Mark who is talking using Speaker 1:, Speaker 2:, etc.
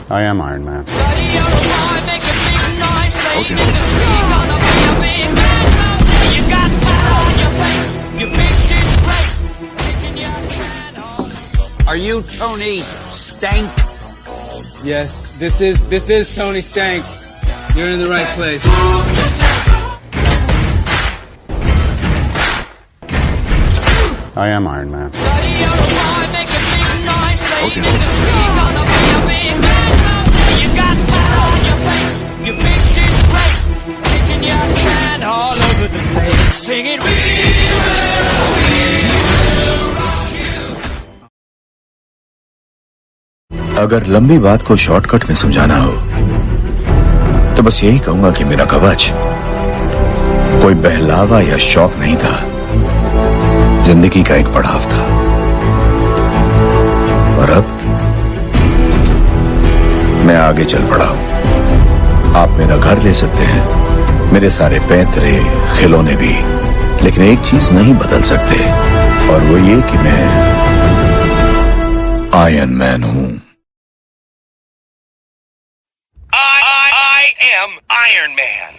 Speaker 1: I am Iron Man.
Speaker 2: Are you Tony Stank?
Speaker 3: Yes, this is Tony Stank. You're in the right place.
Speaker 1: I am Iron Man.
Speaker 4: अगर लंबी बात को shortcut में समझाना हो तो बस यही कहूंगा कि मेरा कवच कोई बहलावा या शौक नहीं था, जिंदगी का एक पड़ाव था। और अब मैं आगे चल पड़ा हूं। आप मेरा घर ले सकते हैं, मेरे सारे पैतरे खिलौने भी, लेकिन एक चीज नहीं बदल सकते, और वो ये कि मैं आयरन मैन हूं।
Speaker 5: I am Iron Man.